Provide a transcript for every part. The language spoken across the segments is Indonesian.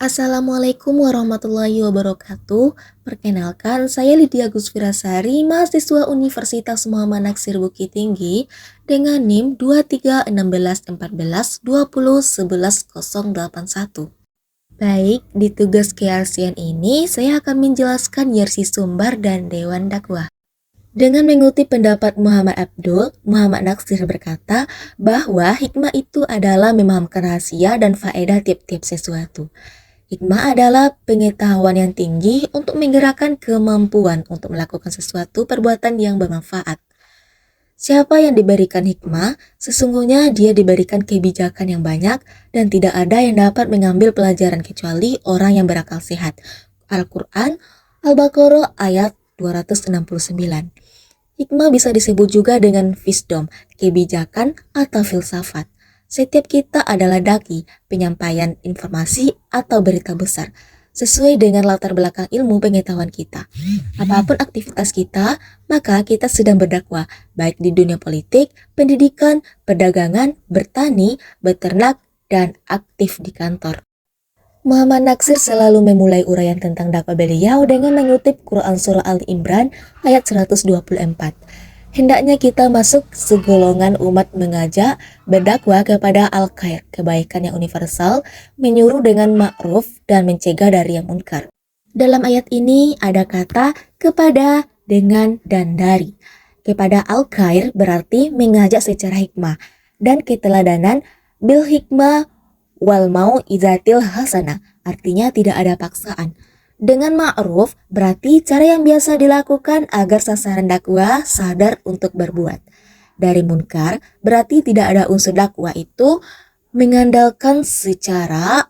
Assalamualaikum warahmatullahi wabarakatuh. Perkenalkan, saya Lydia Gusvirasari, mahasiswa Universitas Muhammad Natsir Bukit Tinggi dengan NIM 231614201101. Baik, di tugas KRCN ini saya akan menjelaskan Yersi Sumbar dan Dewan Dakwah. Dengan mengutip pendapat Muhammad Abdul, Muhammad Natsir berkata bahwa hikmah itu adalah memahamkan rahasia dan faedah tiap-tiap sesuatu. Hikmah adalah pengetahuan yang tinggi untuk menggerakkan kemampuan untuk melakukan sesuatu perbuatan yang bermanfaat. Siapa yang diberikan hikmah, sesungguhnya dia diberikan kebijakan yang banyak dan tidak ada yang dapat mengambil pelajaran kecuali orang yang berakal sehat. Al-Quran, Al-Baqarah ayat 269. Hikmah bisa disebut juga dengan wisdom, kebijakan, atau filsafat. Setiap kita adalah daki, penyampaian informasi atau berita besar, sesuai dengan latar belakang ilmu pengetahuan kita. Apapun aktivitas kita, maka kita sedang berdakwah, baik di dunia politik, pendidikan, perdagangan, bertani, beternak, dan aktif di kantor. Muhammad Natsir selalu memulai uraian tentang dakwah beliau dengan mengutip Quran Surah Ali Imran ayat 124. Hendaknya kita masuk segolongan umat mengajak, berdakwah kepada al-khair, kebaikan yang universal, menyuruh dengan ma'ruf dan mencegah dari yang munkar. Dalam ayat ini ada kata kepada, dengan, dan dari. Kepada al-khair berarti mengajak secara hikmah, dan keteladanan bil hikmah wal mau'izatil hasanah, artinya tidak ada paksaan. Dengan ma'ruf berarti cara yang biasa dilakukan agar sasaran dakwah sadar untuk berbuat. Dari munkar berarti tidak ada unsur dakwah itu mengandalkan secara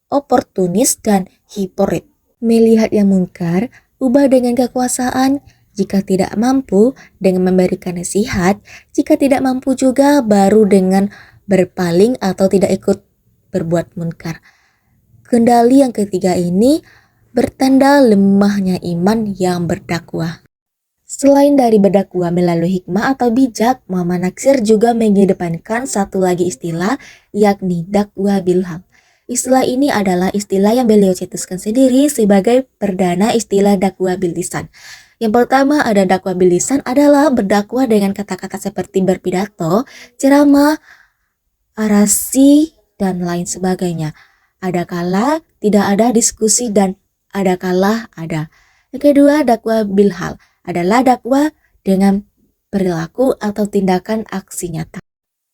oportunis dan hipokrit. Melihat yang munkar, ubah dengan kekuasaan. Jika tidak mampu, dengan memberikan nasihat. Jika tidak mampu juga, baru dengan berpaling atau tidak ikut berbuat munkar. Kendali yang ketiga ini bertanda lemahnya iman yang berdakwah. Selain dari berdakwah melalui hikmah atau bijak, Muhammad Natsir juga mengedepankan satu lagi istilah, yakni dakwah bilham. Istilah ini adalah istilah yang beliau cetuskan sendiri sebagai perdana istilah dakwah bil lisan. Yang pertama ada dakwah bil lisan adalah berdakwah dengan kata-kata seperti berpidato, ceramah, orasi, dan lain sebagainya. Ada kala tidak ada diskusi dan ada kala ada. Yang kedua, dakwah bilhal adalah dakwah dengan perilaku atau tindakan aksi nyata.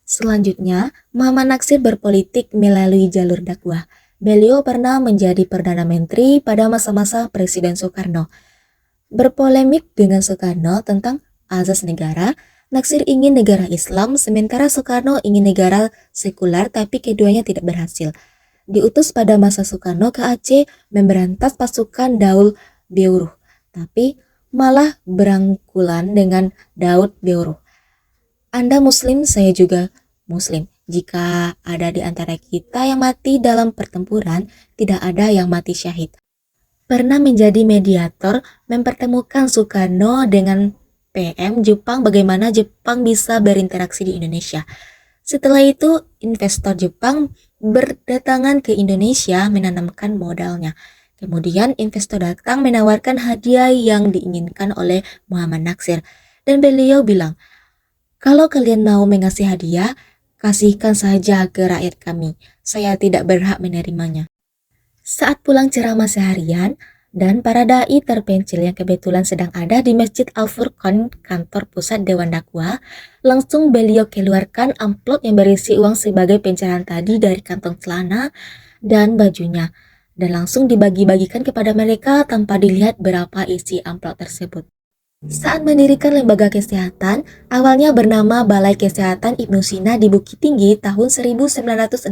Selanjutnya, Muhammad Natsir berpolitik melalui jalur dakwah. Beliau pernah menjadi Perdana Menteri pada masa-masa Presiden Soekarno. Berpolemik dengan Soekarno tentang azas negara, Natsir ingin negara Islam, sementara Soekarno ingin negara sekuler, tapi keduanya tidak berhasil. Diutus pada masa Soekarno ke Aceh memberantas pasukan Daud Beuruh, tapi malah berangkulan dengan Daud Beuruh. Anda Muslim, saya juga Muslim. Jika ada di antara kita yang mati dalam pertempuran, tidak ada yang mati syahid. Pernah menjadi mediator mempertemukan Soekarno dengan PM Jepang bagaimana Jepang bisa berinteraksi di Indonesia. Setelah itu, investor Jepang berdatangan ke Indonesia menanamkan modalnya. Kemudian investor datang menawarkan hadiah yang diinginkan oleh Muhammad Natsir. Dan beliau bilang, kalau kalian mau mengasih hadiah, kasihkan saja ke rakyat kami. Saya tidak berhak menerimanya. Saat pulang ceramah seharian, dan para dai terpencil yang kebetulan sedang ada di Masjid Al-Furqan, kantor pusat Dewan Dakwah, langsung beliau keluarkan amplop yang berisi uang sebagai pencerahan tadi dari kantong celana dan bajunya, dan langsung dibagi-bagikan kepada mereka tanpa dilihat berapa isi amplop tersebut. Saat mendirikan lembaga kesehatan, awalnya bernama Balai Kesehatan Ibnu Sina di Bukit Tinggi tahun 1969.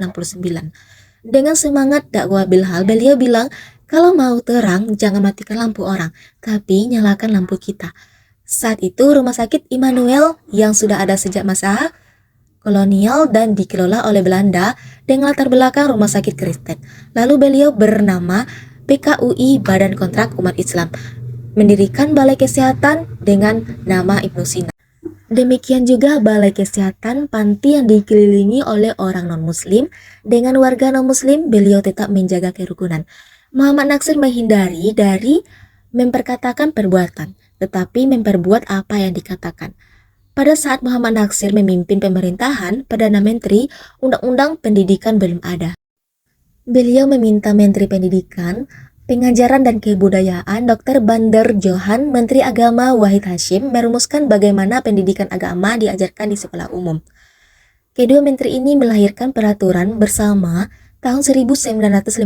Dengan semangat dakwah bilhal, beliau bilang, kalau mau terang, jangan matikan lampu orang, tapi nyalakan lampu kita. Saat itu rumah sakit Immanuel yang sudah ada sejak masa kolonial dan dikelola oleh Belanda dengan latar belakang rumah sakit Kristen. Lalu beliau bernama BKUI, Badan Kontrak Umat Islam, mendirikan Balai Kesehatan dengan nama Ibnu Sina. Demikian juga balai kesehatan panti yang dikelilingi oleh orang non-muslim. Dengan warga non-muslim, beliau tetap menjaga kerukunan. Muhammad Natsir menghindari dari memperkatakan perbuatan, tetapi memperbuat apa yang dikatakan. Pada saat Muhammad Natsir memimpin pemerintahan, Perdana Menteri, Undang-Undang Pendidikan belum ada. Beliau meminta Menteri Pendidikan, Pengajaran dan Kebudayaan Dr. Bandar Johan, Menteri Agama Wahid Hashim merumuskan bagaimana pendidikan agama diajarkan di sekolah umum. Kedua menteri ini melahirkan peraturan bersama tahun 1951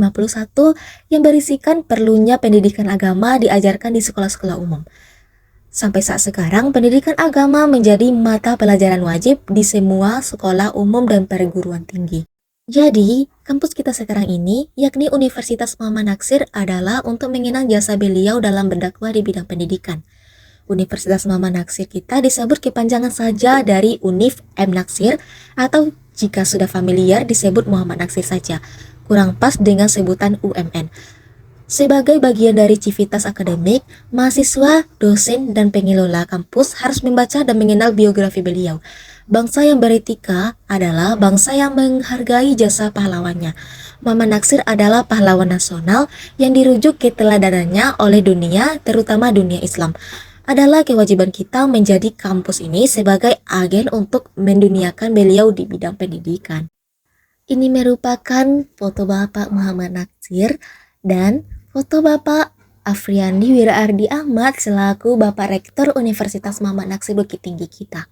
yang berisikan perlunya pendidikan agama diajarkan di sekolah-sekolah umum. Sampai saat sekarang, pendidikan agama menjadi mata pelajaran wajib di semua sekolah umum dan perguruan tinggi. Jadi, kampus kita sekarang ini, yakni Universitas Muhammad Natsir, adalah untuk mengenang jasa beliau dalam berdakwah di bidang pendidikan. Universitas Muhammad Natsir kita disebut kepanjangan saja dari Univ M Natsir, atau jika sudah familiar disebut Muhammad Natsir saja, kurang pas dengan sebutan UMN. Sebagai bagian dari civitas akademik, mahasiswa, dosen, dan pengelola kampus harus membaca dan mengenal biografi beliau. Bangsa yang beretika adalah bangsa yang menghargai jasa pahlawannya. Muhammad Natsir adalah pahlawan nasional yang dirujuk keteladanannya oleh dunia, terutama dunia Islam. Adalah kewajiban kita menjadi kampus ini sebagai agen untuk menduniakan beliau di bidang pendidikan. Ini merupakan foto Bapak Muhammad Natsir dan foto Bapak Afriandi Wiraardi Ahmad selaku Bapak Rektor Universitas Muhammad Natsir Bukit Tinggi kita.